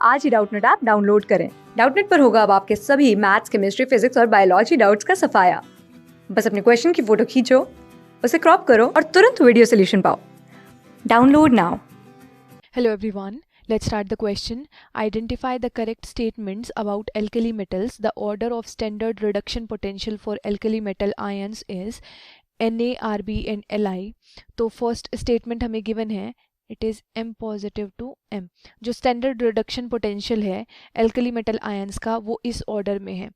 आज ही Doubtnut app download करें। Doubtnut पर होगा अब आपके सभी मैथ्स, केमिस्ट्री, फिजिक्स और बायोलॉजी डाउट्स का सफाया। बस अपने क्वेश्चन की फोटो खींचो, उसे क्रॉप करो और तुरंत वीडियो सोल्यूशन पाओ। Download now. Hello everyone, let's start the question. Identify the correct statements about alkali metals. The order of standard reduction potential for alkali metal ions is Na, Rb and Li. तो first statement हमें given है, it is M positive to M। जो standard reduction potential है alkali metal ions का वो इस order में है,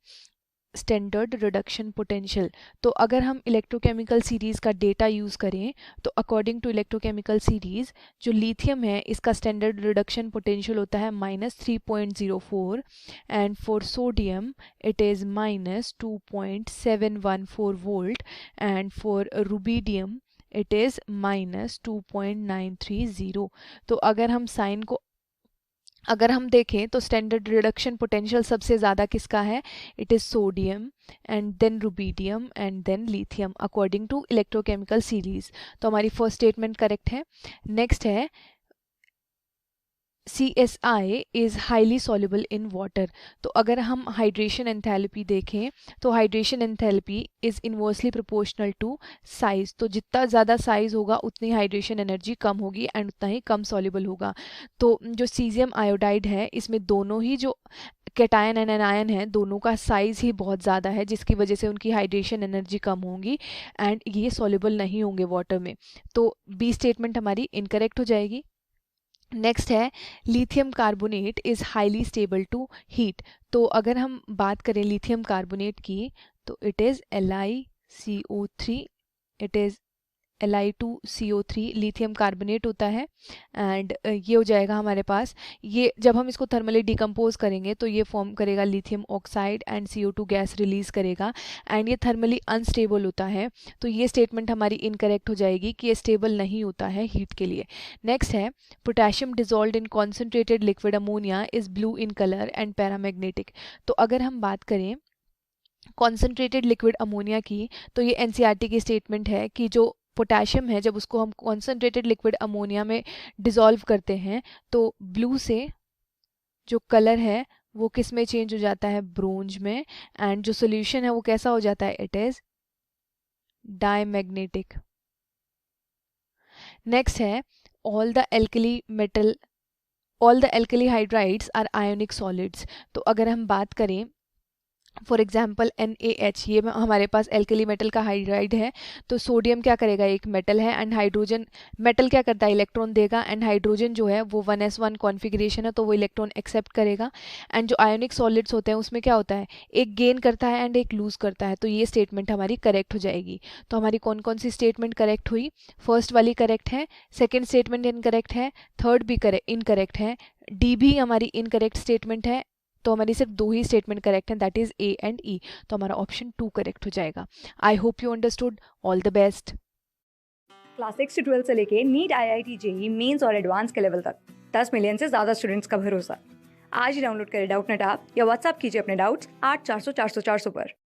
स्टैंडर्ड रिडक्शन पोटेंशियल। तो अगर हम इलेक्ट्रोकेमिकल सीरीज़ का डेटा यूज़ करें तो अकॉर्डिंग टू इलेक्ट्रोकेमिकल सीरीज़ जो लिथियम है इसका स्टैंडर्ड रिडक्शन पोटेंशियल होता है -3.04 and for sodium it is -2.714 volt and for rubidium it is -2.930। तो अगर हम देखें तो स्टैंडर्ड रिडक्शन पोटेंशियल सबसे ज़्यादा किसका है, it is sodium and then rubidium and then lithium according to electrochemical series. तो हमारी फर्स्ट स्टेटमेंट करेक्ट है। नेक्स्ट है CSI is highly soluble in water. तो अगर हम हाइड्रेशन एंथैल्पी देखें तो hydration enthalpy is inversely proportional to size. तो जितना ज़्यादा साइज़ होगा उतनी हाइड्रेशन एनर्जी कम होगी एंड उतना ही कम सॉल्युबल होगा। तो जो सीजियम आयोडाइड है इसमें दोनों ही जो कैटायन एंड एनायन है दोनों का साइज़ ही बहुत ज़्यादा है जिसकी वजह से उनकी हाइड्रेशन एनर्जी कम होगी एंड ये सॉल्युबल नहीं होंगे वाटर में। तो बी स्टेटमेंट हमारी इनकरेक्ट हो जाएगी। नेक्स्ट है lithium carbonate is highly stable to heat. तो अगर हम बात करें लिथियम कार्बोनेट की तो it is LiCO3, it is Li2CO3 lithium carbonate होता है एंड ये हो जाएगा हमारे पास। ये जब हम इसको थर्मली डिकम्पोज करेंगे तो ये फॉर्म करेगा lithium oxide and CO2 gas release करेगा एंड ये थर्मली अनस्टेबल होता है। तो ये स्टेटमेंट हमारी इनकरेक्ट हो जाएगी कि ये स्टेबल नहीं होता है हीट के लिए। नेक्स्ट है potassium dissolved in concentrated liquid ammonia is blue in colour and paramagnetic. तो अगर हम बात करें कॉन्सेंट्रेटेड लिक्विड अमोनिया की तो ये NCERT की स्टेटमेंट है कि जो पोटेशियम है जब उसको हम कॉन्सेंट्रेटेड लिक्विड अमोनिया में डिज़ोल्व करते हैं तो ब्लू से जो कलर है वो किस में चेंज हो जाता है, ब्रोंज में, एंड जो सोल्यूशन है वो कैसा हो जाता है, इट इज़ डायमैग्नेटिक। नेक्स्ट है all the alkali metal all the alkali hydrides are ionic solids. तो अगर हम बात करें फॉर एग्जाम्पल NaH, ये हमारे पास एल्कली मेटल का हाइड्राइड है। तो सोडियम क्या करेगा, एक मेटल है एंड हाइड्रोजन, मेटल क्या करता है, इलेक्ट्रॉन देगा एंड हाइड्रोजन जो है वो 1s1 कॉन्फ़िगरेशन है तो वो इलेक्ट्रॉन एक्सेप्ट करेगा। एंड जो आयोनिक सॉलिड्स होते हैं उसमें क्या होता है, एक गेन करता है एंड एक लूज करता है। तो ये स्टेटमेंट हमारी करेक्ट हो जाएगी। तो हमारी कौन कौन सी स्टेटमेंट करेक्ट हुई, फर्स्ट वाली करेक्ट है, सेकेंड स्टेटमेंट इनकरेक्ट है, थर्ड भी इनकरेक्ट है, डी भी हमारी इनकरेक्ट स्टेटमेंट है। तो हमारी सिर्फ दो ही स्टेटमेंट करेक्ट हैं, that is A and E। तो हमारा ऑप्शन 2 करेक्ट हो जाएगा। I hope you understood. All the best. Class 6 से 12 से लेके नीट, IIT, JEE मेंस और एडवांस के लेवल तक 10 मिलियन से ज्यादा स्टूडेंट्स का भरोसा। आज ही डाउनलोड करें डाउटनेट ऐप या व्हाट्सएप कीजिए अपने डाउट्स 8400 400 400 पर।